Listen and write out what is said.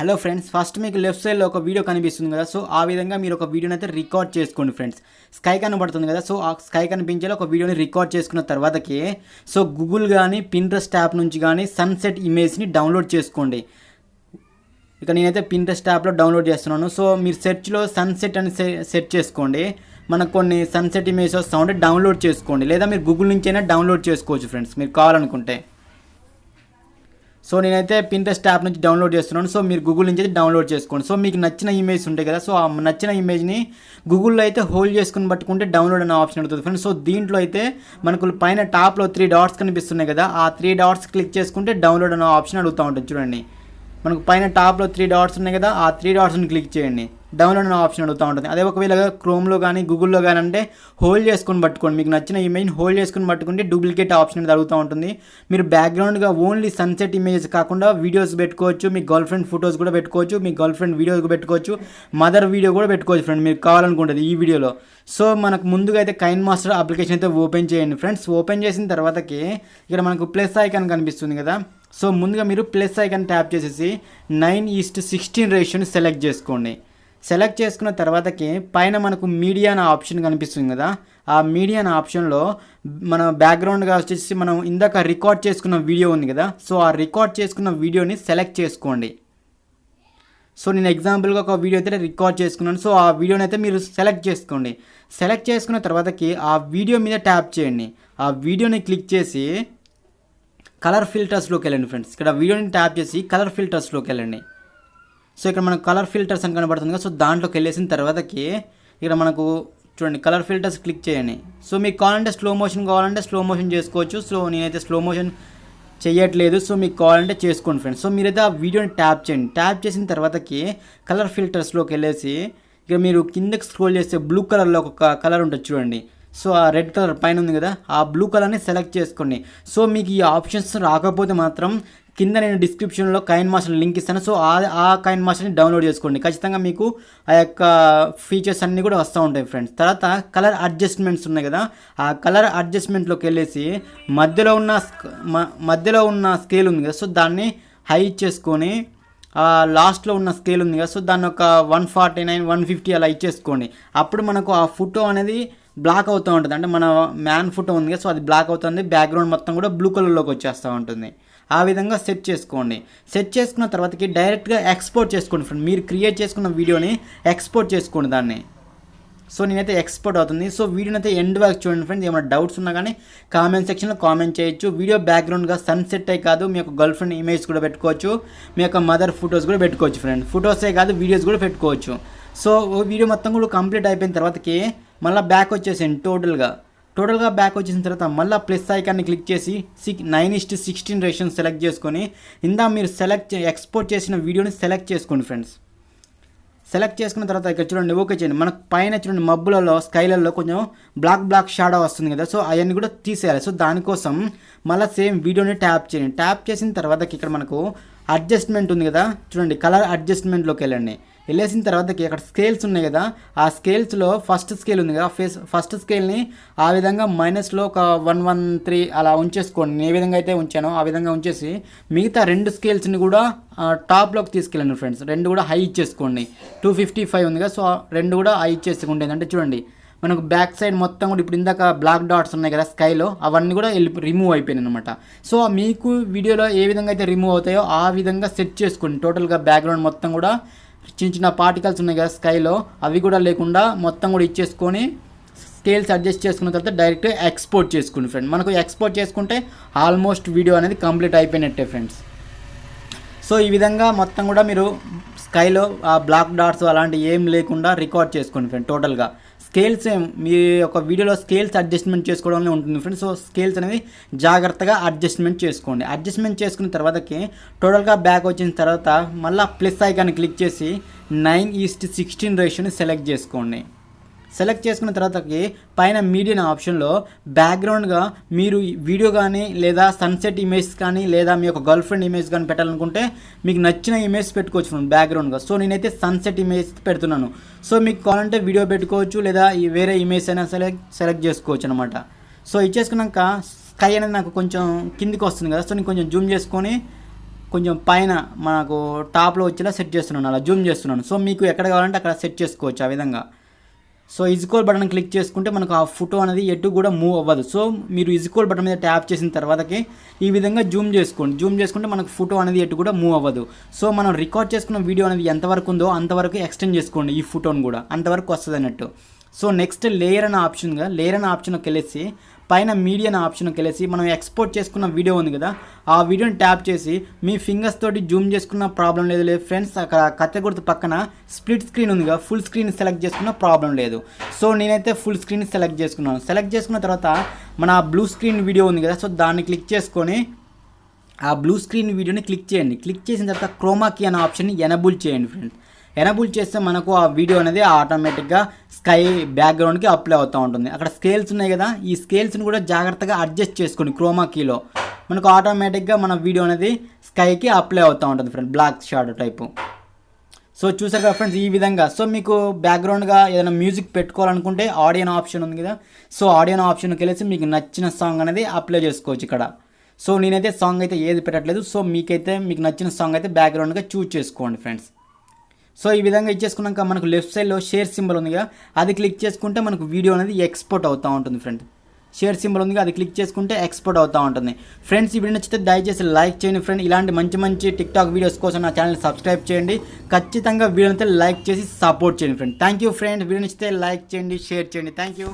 Hello friends, first మీకు left సైడ్లో ఒక వీడియో కనిపిస్తుంది కదా. సో ఆ విధంగా మీరు ఒక వీడియోని అయితే రికార్డ్ చేసుకోండి ఫ్రెండ్స్. స్కై కనబడుతుంది కదా. సో ఆ స్కై కనిపించేలా ఒక వీడియోని రికార్డ్ చేసుకున్న తర్వాతకి సో గూగుల్ కానీ పింట్రెస్ట్ యాప్ నుంచి కానీ సన్సెట్ ఇమేజ్ని డౌన్లోడ్ చేసుకోండి. ఇక నేనైతే పింట్రెస్ట్ యాప్లో డౌన్లోడ్ చేస్తున్నాను. సో మీరు సెర్చ్లో సన్సెట్ అని సెర్చ్ చేసుకోండి. మనకు కొన్ని సన్సెట్ ఇమేజ్ వస్తూ ఉంటే డౌన్లోడ్ చేసుకోండి, లేదా మీరు గూగుల్ నుంచి అయినా డౌన్లోడ్ చేసుకోవచ్చు ఫ్రెండ్స్ మీరు కావాలనుకుంటే. సో నేనైతే పింట్రెస్ట్ యాప్ నుంచి డౌన్లోడ్ చేస్తున్నాను. సో మీరు గూగుల్ నుంచి అయితే డౌన్లోడ్ చేసుకోండి. సో మీకు నచ్చిన ఇమేజ్ ఉంటాయి కదా. సో ఆ నచ్చిన ఇమేజ్ని గూగుల్లో అయితే హోల్డ్ చేసుకుని పట్టుకుంటే డౌన్లోడ్ అనే ఆప్షన్ ఉంటుంది ఫ్రెండ్స్. సో దీంట్లో అయితే మనకు పైన టాప్లో 3 డాట్స్ కనిపిస్తున్నాయి కదా. ఆ 3 డాట్స్ క్లిక్ చేసుకుంటే డౌన్లోడ్ అనే ఆప్షన్ అడుగుతూ ఉంటుంది చూడండి. మనకు పైన టాప్లో 3 డాట్స్ ఉన్నాయి కదా. ఆ 3 డాట్స్ని క్లిక్ చేయండి, డౌన్లోడ్ అనే ఆప్షన్ అడుగుతూ ఉంటుంది. అదే ఒకవేళ క్రోమ్లో కానీ గూగుల్లో కానీ అంటే హోల్డ్ చేసుకొని పట్టుకోండి. మీకు నచ్చిన ఇమేజ్ని హోల్డ్ చేసుకొని పట్టుకుంటే డూప్లికేట్ ఆప్షన్ అనేది అడుగుతూ ఉంటుంది. మీరు బ్యాక్గ్రౌండ్గా ఓన్లీ సన్సెట్ ఇమేజెస్ కాకుండా వీడియోస్ పెట్టుకోవచ్చు, మీ గర్ల్ ఫ్రెండ్ ఫొటోస్ కూడా పెట్టుకోవచ్చు, మీ గర్ల్ ఫ్రెండ్ వీడియోస్ పెట్టుకోవచ్చు, మదర్ వీడియో కూడా పెట్టుకోవచ్చు ఫ్రెండ్ మీరు కావాలనుకుంటుంది ఈ వీడియోలో. సో మనకు ముందుగా అయితే కైన్మాస్టర్ అప్లికేషన్ అయితే ఓపెన్ చేయండి ఫ్రెండ్స్. ఓపెన్ చేసిన తర్వాతకి ఇక్కడ మనకు ప్లస్ ఐకాన్ కనిపిస్తుంది కదా. సో ముందుగా మీరు ప్లస్ ఐకాన్ ట్యాప్ చేసేసి 9:16 రేషియోని సెలెక్ట్ చేసుకోండి. సెలెక్ట్ చేసుకున్న తర్వాతకి పైన మనకు మీడియా అనే ఆప్షన్ కనిపిస్తుంది కదా. ఆ మీడియా అనే ఆప్షన్లో మన బ్యాక్గ్రౌండ్గా వచ్చేసి మనం ఇందాక రికార్డ్ చేసుకున్న వీడియో ఉంది కదా. సో ఆ రికార్డ్ చేసుకున్న వీడియోని సెలెక్ట్ చేసుకోండి. సో నేను ఎగ్జాంపుల్గా ఒక వీడియో అయితే రికార్డ్ చేసుకున్నాను. సో ఆ వీడియోని అయితే మీరు సెలెక్ట్ చేసుకోండి. సెలెక్ట్ చేసుకున్న తర్వాతకి ఆ వీడియో మీద ట్యాప్ చేయండి. ఆ వీడియోని క్లిక్ చేసి కలర్ ఫిల్టర్స్లోకి వెళ్ళండి ఫ్రెండ్స్. ఇక్కడ వీడియోని ట్యాప్ చేసి కలర్ ఫిల్టర్స్లోకి వెళ్ళండి. సో ఇక్కడ మనకు కలర్ ఫిల్టర్స్ అని కనబడుతుంది కదా. సో దాంట్లోకి వెళ్ళేసిన తర్వాతకి ఇక్కడ మనకు చూడండి కలర్ ఫిల్టర్స్ క్లిక్ చేయండి. సో మీకు కావాలంటే స్లో మోషన్ కావాలంటే స్లో మోషన్ చేసుకోవచ్చు. సో నేనైతే స్లో మోషన్ చేయట్లేదు. సో మీకు కావాలంటే చేసుకోండి ఫ్రెండ్స్. సో మీరైతే ఆ వీడియోని ట్యాప్ చేయండి. ట్యాప్ చేసిన తర్వాతకి కలర్ ఫిల్టర్స్లోకి వెళ్ళేసి ఇక మీరు కిందకి స్క్రోల్ చేస్తే బ్లూ కలర్లో ఒక కలర్ ఉంటుంది చూడండి. సో ఆ రెడ్ కలర్ పైన ఉంది కదా, ఆ బ్లూ కలర్ని సెలెక్ట్ చేసుకోండి. సో మీకు ఈ ఆప్షన్స్ రాకపోతే మాత్రం కింద నేను డిస్క్రిప్షన్లో కైన్మాస్టర్ లింక్ ఇస్తాను. సో ఆ కైన్మాస్టర్ని డౌన్లోడ్ చేసుకోండి. ఖచ్చితంగా మీకు ఆ యొక్క ఫీచర్స్ అన్నీ కూడా వస్తూ ఉంటాయి ఫ్రెండ్స్. తర్వాత కలర్ అడ్జస్ట్మెంట్స్ ఉన్నాయి కదా. ఆ కలర్ అడ్జస్ట్మెంట్లోకి వెళ్ళేసి మధ్యలో ఉన్న స్కేల్ ఉంది కదా. సో దాన్ని హై ఇచ్చేసుకొని లాస్ట్లో ఉన్న స్కేల్ ఉంది కదా. సో దాన్ని ఒక 149, 150 అలా ఇచ్చేసుకోండి. అప్పుడు మనకు ఆ ఫోటో అనేది బ్లాక్ అవుతూ ఉంటుంది. అంటే మన మ్యాన్ ఫోటో ఉంది కదా. సో అది బ్లాక్ అవుతుంది, బ్యాక్గ్రౌండ్ మొత్తం కూడా బ్లూ కలర్లోకి వచ్చేస్తూ ఉంటుంది. ఆ విధంగా సెట్ చేసుకోండి. సెట్ చేసుకున్న తర్వాతకి డైరెక్ట్గా ఎక్స్పోర్ట్ చేసుకోండి ఫ్రెండ్. మీరు క్రియేట్ చేసుకున్న వీడియోని ఎక్స్పోర్ట్ చేసుకోండి దాన్ని. సో నేనైతే ఎక్స్పోర్ట్ అవుతుంది. సో వీడియోని అయితే ఎండ్ వరకు చూడండి ఫ్రెండ్స్. ఏమైనా డౌట్స్ ఉన్నా కానీ కామెంట్ సెక్షన్లో కామెంట్ చేయొచ్చు. వీడియో బ్యాక్గ్రౌండ్గా సన్సెట్ కాదు, మీ యొక్క గర్ల్ ఫ్రెండ్ ఇమేజ్ కూడా పెట్టుకోవచ్చు, మీ యొక్క మదర్ ఫొటోస్ కూడా పెట్టుకోవచ్చు ఫ్రెండ్. ఫొటోసే కాదు వీడియోస్ కూడా పెట్టుకోవచ్చు. సో వీడియో మొత్తం కూడా కంప్లీట్ అయిపోయిన తర్వాతకి మళ్ళీ బ్యాక్ వచ్చేసేయండి. టోటల్గా బ్యాక్ వచ్చేసిన తర్వాత మళ్ళీ ప్లస్ ఐకాన్ని క్లిక్ చేసి 9:16 రేషియోని సెలెక్ట్ చేసుకొని మీరు ఎక్స్పోర్ట్ చేసిన వీడియోని సెలెక్ట్ చేసుకోండి ఫ్రెండ్స్. సెలెక్ట్ చేసుకున్న తర్వాత ఇక్కడ చూడండి ఓకే చేయండి. మనకు పైన చూడండి మబ్బులలో స్కైలలో కొంచెం బ్లాక్ షాడో వస్తుంది కదా. సో అవన్నీ కూడా తీసేయాలి. సో దానికోసం మళ్ళీ సేమ్ వీడియోని ట్యాప్ చేయండి. ట్యాప్ చేసిన తర్వాత ఇక్కడ మనకు అడ్జస్ట్మెంట్ ఉంది కదా. చూడండి కలర్ అడ్జస్ట్మెంట్లోకి వెళ్ళేసిన తర్వాత అక్కడ స్కేల్స్ ఉన్నాయి కదా. ఆ స్కేల్స్లో ఫస్ట్ స్కేల్ ఉంది కదా. ఫస్ట్ స్కేల్ని ఆ విధంగా మైనస్లో ఒక 113 అలా ఉంచేసుకోండి. నేను ఏ విధంగా అయితే ఉంచానో ఆ విధంగా ఉంచేసి మిగతా 2 స్కేల్స్ని కూడా టాప్లోకి తీసుకెళ్ళండి ఫ్రెండ్స్. 2 కూడా హై ఇచ్చేసుకోండి. 255 ఉంది కదా. సో 2 కూడా హై ఇచ్చేసుకోండి. అంటే చూడండి మనకు బ్యాక్ సైడ్ మొత్తం కూడా ఇప్పుడు ఇందాక బ్లాక్ డాట్స్ ఉన్నాయి కదా స్కైలో, అవన్నీ కూడా రిమూవ్ అయిపోయినాయి అనమాట. సో మీకు వీడియోలో ఏ విధంగా అయితే రిమూవ్ అవుతాయో ఆ విధంగా సెట్ చేసుకోండి. టోటల్గా బ్యాక్గ్రౌండ్ మొత్తం కూడా చిన్న పార్టికల్స్ ఉన్నాయి కదా స్కైలో, అవి కూడా లేకుండా మొత్తం కూడా ఇచ్చేసుకొని స్కేల్స్ అడ్జస్ట్ చేసుకున్న తర్వాత డైరెక్ట్ ఎక్స్పోర్ట్ చేసుకోండి ఫ్రెండ్. మనకు ఎక్స్పోర్ట్ చేసుకుంటే ఆల్మోస్ట్ వీడియో అనేది కంప్లీట్ అయిపోయినట్టే ఫ్రెండ్స్. సో ఈ విధంగా మొత్తం కూడా మీరు స్కైలో ఆ బ్లాక్ డాట్స్ అలాంటి ఏం లేకుండా రికార్డ్ చేసుకోండి ఫ్రెండ్. టోటల్గా స్కేల్స్ మీ యొక్క వీడియోలో స్కేల్స్ అడ్జస్ట్మెంట్ చేసుకోవడంలో ఉంటుంది ఫ్రెండ్స్. సో స్కేల్స్ అనేది జాగ్రత్తగా అడ్జస్ట్మెంట్ చేసుకోండి. అడ్జస్ట్మెంట్ చేసుకున్న తర్వాతకి టోటల్గా బ్యాక్ వచ్చిన తర్వాత మళ్ళీ ప్లస్ ఐకాన్ క్లిక్ చేసి 9:16 రేషియోని సెలెక్ట్ చేసుకోండి. సెలెక్ట్ చేసుకున్న తర్వాతకి పైన మీడియా ఆప్షన్లో బ్యాక్గ్రౌండ్గా మీరు వీడియో కానీ లేదా సన్సెట్ ఇమేజ్ కానీ లేదా మీ యొక్క గర్ల్ ఫ్రెండ్ ఇమేజ్ కానీ పెట్టాలనుకుంటే మీకు నచ్చిన ఇమేజ్ పెట్టుకోవచ్చు బ్యాక్గ్రౌండ్గా. సో నేనైతే సన్సెట్ ఇమేజ్ పెడుతున్నాను. సో మీకు కావాలంటే వీడియో పెట్టుకోవచ్చు లేదా వేరే ఇమేజ్ అయినా సెలెక్ట్ చేసుకోవచ్చు అనమాట. సో ఇచ్చేసుకున్నాక స్కై అనేది నాకు కొంచెం కిందికి వస్తుంది కదా. సో నేను కొంచెం జూమ్ చేసుకొని కొంచెం పైన మనకు టాప్లో వచ్చేలా సెట్ చేస్తున్నాను, అలా జూమ్ చేస్తున్నాను. సో మీకు ఎక్కడ కావాలంటే అక్కడ సెట్ చేసుకోవచ్చు ఆ విధంగా. సో ఈజ్కోల్ బటన్ క్లిక్ చేసుకుంటే మనకు ఆ ఫోటో అనేది ఎటు కూడా మూవ్ అవ్వదు. సో మీరు ఈజ్కోల్ బటన్ మీద ట్యాప్ చేసిన తర్వాతకి ఈ విధంగా జూమ్ చేసుకోండి. జూమ్ చేసుకుంటే మనకు ఫోటో అనేది ఎటు కూడా మూవ్ అవ్వదు. సో మనం రికార్డ్ చేసుకున్న వీడియో అనేది ఎంతవరకు ఉందో అంతవరకు ఎక్స్టెండ్ చేసుకోండి ఈ ఫోటోని కూడా, అంతవరకు వస్తుంది అన్నట్టు. సో నెక్స్ట్ లేయర్ అనే ఆప్షన్కి వెళ్ళేసి పైన మీడియా అనే ఆప్షన్కి వెళ్ళేసి మనం ఎక్స్పోర్ట్ చేసుకున్న వీడియో ఉంది కదా, ఆ వీడియోని ట్యాప్ చేసి మీ ఫింగర్స్ తోటి జూమ్ చేసుకున్న ప్రాబ్లం లేదు ఫ్రెండ్స్. అక్కడ కత్తె గుర్తు పక్కన స్ప్లిట్ స్క్రీన్ ఉంది కదా, ఫుల్ స్క్రీన్ సెలెక్ట్ చేసుకున్న ప్రాబ్లం లేదు. సో నేనైతే ఫుల్ స్క్రీన్ సెలెక్ట్ చేసుకున్నాను. సెలెక్ట్ చేసుకున్న తర్వాత మన బ్లూ స్క్రీన్ వీడియో ఉంది కదా, సో దాన్ని క్లిక్ చేసుకొని ఆ బ్లూ స్క్రీన్ వీడియోని క్లిక్ చేయండి. క్లిక్ చేసిన తర్వాత క్రోమా కీ అనే ఆప్షన్ని ఎనబుల్ చేయండి ఫ్రెండ్స్. ఎనబుల్ చేస్తే మనకు ఆ వీడియో అనేది ఆటోమేటిక్గా స్కై బ్యాక్గ్రౌండ్కి అప్లై అవుతూ ఉంటుంది. అక్కడ స్కేల్స్ ఉన్నాయి కదా, ఈ స్కేల్స్ని కూడా జాగ్రత్తగా అడ్జస్ట్ చేసుకోండి. క్రోమా కీలో మనకు ఆటోమేటిక్గా మన వీడియో అనేది స్కైకి అప్లై అవుతూ ఉంటుంది friend, black shadow type. So చూసారు కదా ఫ్రెండ్స్ ఈ విధంగా. సో మీకు బ్యాక్గ్రౌండ్గా ఏదైనా మ్యూజిక్ పెట్టుకోవాలనుకుంటే ఆడియో ఆప్షన్ ఉంది కదా, సో ఆడియో ఆప్షన్కి వెళ్ళేసి మీకు నచ్చిన సాంగ్ అనేది అప్లై చేసుకోవచ్చు ఇక్కడ. సో నేనైతే సాంగ్ అయితే ఏది పెట్టట్లేదు. సో మీకు నచ్చిన సాంగ్ అయితే బ్యాక్గ్రౌండ్గా చూజ్ చేసుకోండి ఫ్రెండ్స్. సో ఈ విధంగా ఇచ్చేసుకున్నాక మనకు లెఫ్ట్ సైడ్లో షేర్ సింబల్ ఉంది కదా, అది క్లిక్ చేసుకుంటే మనకు వీడియో అనేది ఎక్స్పోర్ట్ అవుతూ ఉంటుంది ఫ్రెండ్. షేర్ సింబల్ ఉంది, అది క్లిక్ చేసుకుంటే ఎక్స్పోర్ట్ అవుతూ ఉంటుంది. ఫ్రెండ్స్ ఈ వీడియో నచ్చితే దయచేసి లైక్ చేయండి ఫ్రెండ్. ఇలాంటి మంచి టిక్టాక్ వీడియోస్ కోసం నా ఛానల్ సబ్స్క్రైబ్ చేయండి. ఖచ్చితంగా వీడియో అయితే లైక్ చేసి సపోర్ట్ చేయండి friend. Thank you friend. Video నచ్చితే లైక్ చేయండి, షేర్ చేయండి. Thank you.